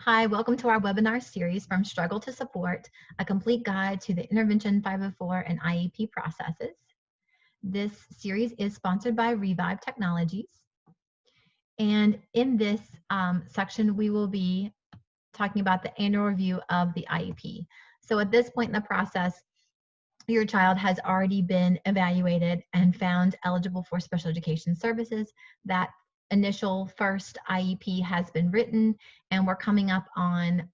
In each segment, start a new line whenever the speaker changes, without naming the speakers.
Hi, welcome to our webinar series From Struggle to Support, a complete guide to the Intervention 504 and IEP processes. This series is sponsored by Revive Technologies. And in this section, we will be talking about the annual review of the IEP. So at this point in the process, your child has already been evaluated and found eligible for special education services. That initial first IEP has been written, and we're coming up on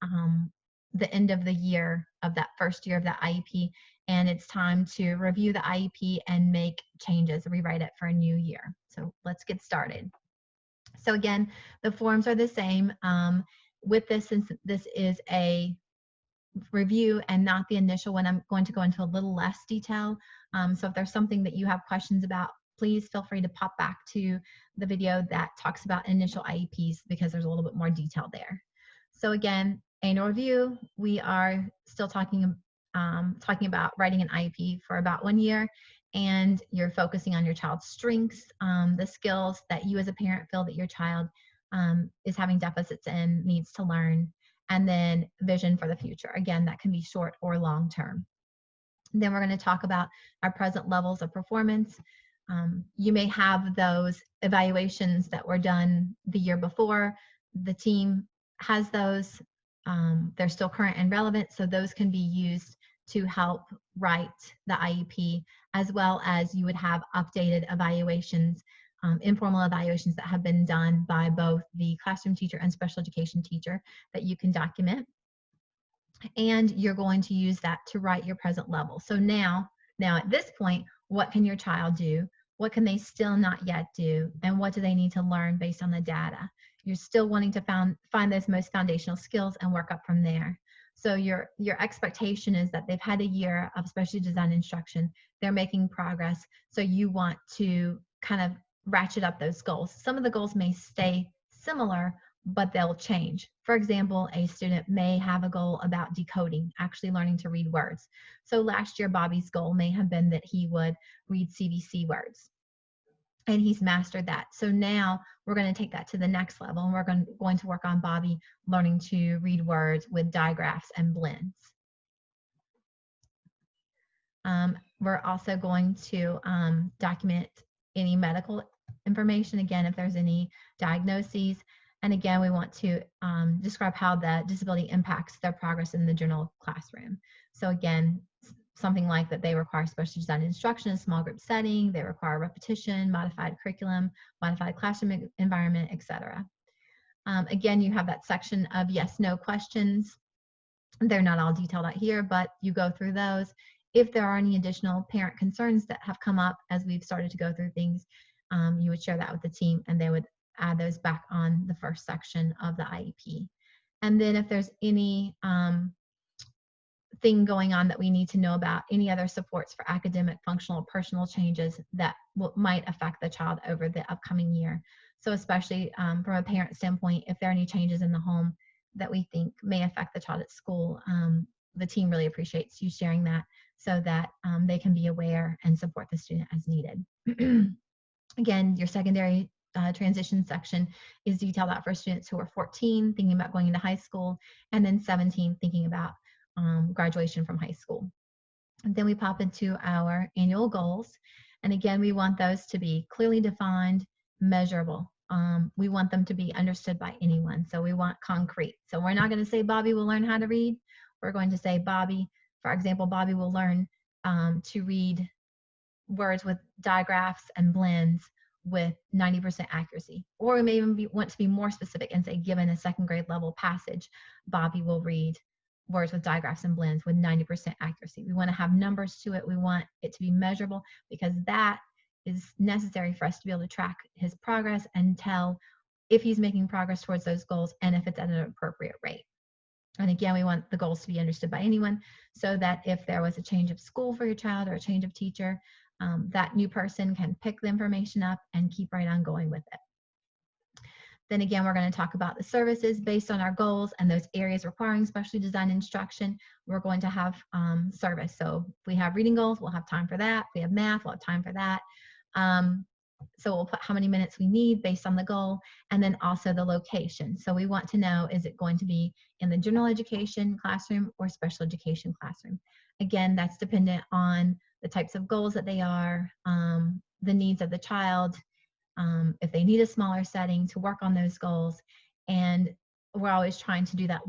the end of the year of that first year of that IEP, and it's time to review the IEP and make changes, rewrite it for a new year. So let's get started. So again, the forms are the same. With this, since this is a review and not the initial one, I'm going to go into a little less detail. So if there's something that you have questions about, please feel free to pop back to the video that talks about initial IEPs because there's a little bit more detail there. So again, annual review, we are still talking about writing an IEP for about 1 year, and you're focusing on your child's strengths, the skills that you as a parent feel that your child is having deficits in, needs to learn, and then vision for the future. Again, that can be short or long term. Then we're going to talk about our present levels of performance. You may have those evaluations that were done the year before. The team has those. They're still current and relevant, so those can be used to help write the IEP, as well as you would have updated evaluations, informal evaluations that have been done by both the classroom teacher and special education teacher that you can document. And you're going to use that to write your present level. So now at this point, what can your child do? What can they still not yet do? And what do they need to learn based on the data? You're still wanting to find those most foundational skills and work up from there. So your expectation is that they've had a year of specially designed instruction. They're making progress. So you want to kind of ratchet up those goals. Some of the goals may stay similar, but they'll change. For example, a student may have a goal about decoding, actually learning to read words. So last year, Bobby's goal may have been that he would read CVC words, and he's mastered that. So now we're going to take that to the next level, and we're going to work on Bobby learning to read words with digraphs and blends. We're also going to document any medical information, again, if there's any diagnoses. And again, we want to describe how the disability impacts their progress in the general classroom. So again, something like that they require special designed instruction in a small group setting, they require repetition, modified curriculum, modified classroom environment, etc. Again, you have that section of yes, no questions. They're not all detailed out here, but you go through those. If there are any additional parent concerns that have come up as we've started to go through things, you would share that with the team, and they would add those back on the first section of the IEP. And then if there's any thing going on that we need to know about, any other supports for academic, functional, or personal changes that might affect the child over the upcoming year. So especially from a parent standpoint, if there are any changes in the home that we think may affect the child at school, the team really appreciates you sharing that so that they can be aware and support the student as needed. Again, your secondary transition section is detailed out for students who are 14, thinking about going into high school, and then 17, thinking about graduation from high school. And then we pop into our annual goals. And again, we want those to be clearly defined, measurable. We want them to be understood by anyone. So we want concrete. So we're not going to say Bobby will learn how to read. We're going to say Bobby, for example, Bobby will learn to read words with digraphs and blends with 90% accuracy. Or we may even want to be more specific and say, given a second grade level passage, Bobby will read words with digraphs and blends with 90% accuracy. We want to have numbers to it. We want it to be measurable because that is necessary for us to be able to track his progress and tell if he's making progress towards those goals and if it's at an appropriate rate. And again, we want the goals to be understood by anyone so that if there was a change of school for your child or a change of teacher, that new person can pick the information up and keep right on going with it. Then again, we're going to talk about the services based on our goals and those areas requiring specially designed instruction. We're going to have service. So if we have reading goals, we'll have time for that. If we have math, we'll have time for that. So we'll put how many minutes we need based on the goal, and then also the location. So we want to know, is it going to be in the general education classroom or special education classroom? Again, that's dependent on the types of goals that they are, the needs of the child, if they need a smaller setting to work on those goals. And we're always trying to do that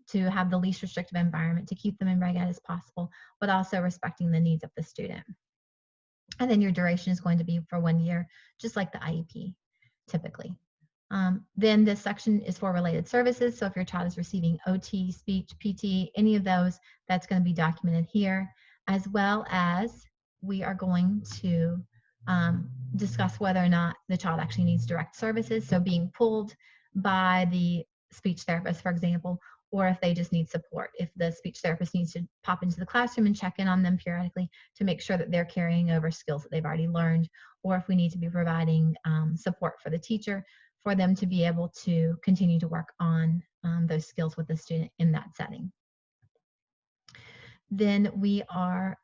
to have the least restrictive environment, to keep them in reg ed as possible, but also respecting the needs of the student. And then your duration is going to be for 1 year, just like the IEP typically. Then this section is for related services. So if your child is receiving OT, speech, PT, any of those, that's going to be documented here, as well as we are going to discuss whether or not the child actually needs direct services. So being pulled by the speech therapist, for example, or if they just need support. If the speech therapist needs to pop into the classroom and check in on them periodically to make sure that they're carrying over skills that they've already learned, or if we need to be providing support for the teacher for them to be able to continue to work on those skills with the student in that setting. Then we are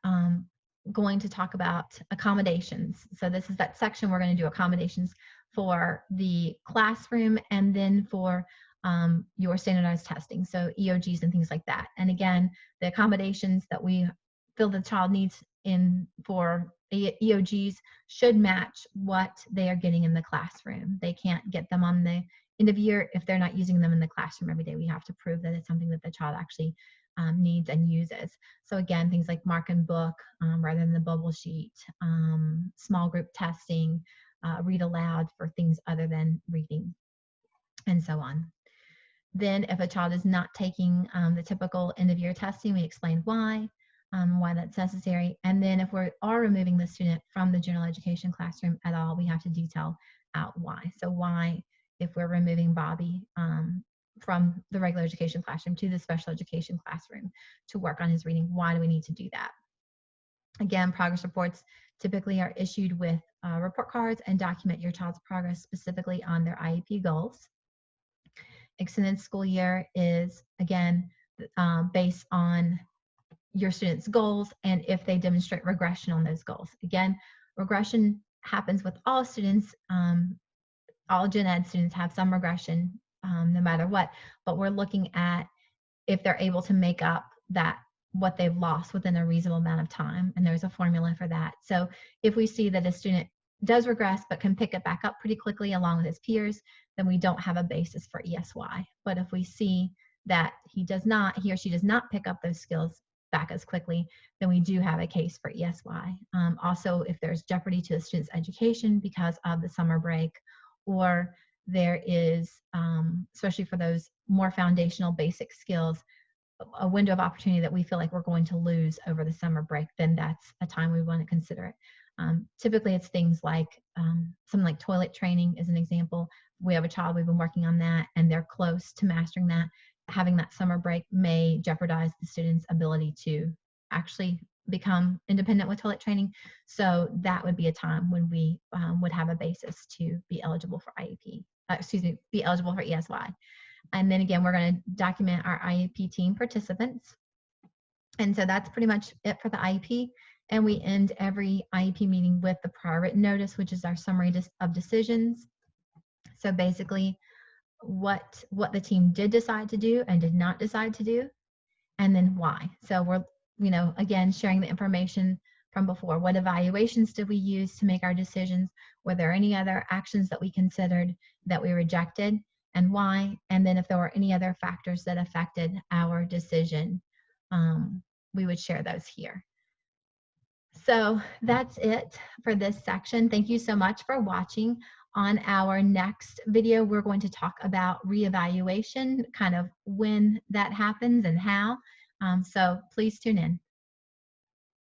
going to talk about accommodations. So this is that section we're going to do accommodations for the classroom and then for your standardized testing, so EOGs and things like that. And again, the accommodations that we feel the child needs in for EOGs should match what they are getting in the classroom. They can't get them on the end of year if they're not using them in the classroom every day. We have to prove that it's something that the child actually needs and uses. So again, things like mark and book rather than the bubble sheet, small group testing, read aloud for things other than reading, and so on. Then if a child is not taking the typical end of year testing, we explain why that's necessary. And then if we are removing the student from the general education classroom at all, we have to detail out why. So why, if we're removing Bobby from the regular education classroom to the special education classroom to work on his reading, why do we need to do that? Again, progress reports typically are issued with report cards and document your child's progress specifically on their IEP goals. Extended school year is, again, based on your students' goals and if they demonstrate regression on those goals. Again, regression happens with all students. All gen ed students have some regression no matter what, but we're looking at if they're able to make up what they've lost within a reasonable amount of time, and there's a formula for that. So if we see that a student does regress but can pick it back up pretty quickly along with his peers, then we don't have a basis for ESY. But if we see that he or she does not pick up those skills back as quickly, then we do have a case for ESY. Also, if there's jeopardy to the student's education because of the summer break, or there is, especially for those more foundational basic skills, a window of opportunity that we feel like we're going to lose over the summer break, then that's a time we want to consider it. Typically it's things like something like toilet training is an example. We have a child, we've been working on that and they're close to mastering that. Having that summer break may jeopardize the student's ability to actually become independent with toilet training. So that would be a time when we would have a basis to be eligible for be eligible for ESY. And then again, we're going to document our IEP team participants. And so that's pretty much it for the IEP. And we end every IEP meeting with the prior written notice, which is our summary of decisions. So basically what the team did decide to do and did not decide to do, and then why. So we're, again, sharing the information from before. What evaluations did we use to make our decisions? Were there any other actions that we considered that we rejected, and why? And then if there were any other factors that affected our decision, we would share those here. So that's it for this section. Thank you so much for watching. On our next video, we're going to talk about reevaluation, kind of when that happens and how. So please tune in.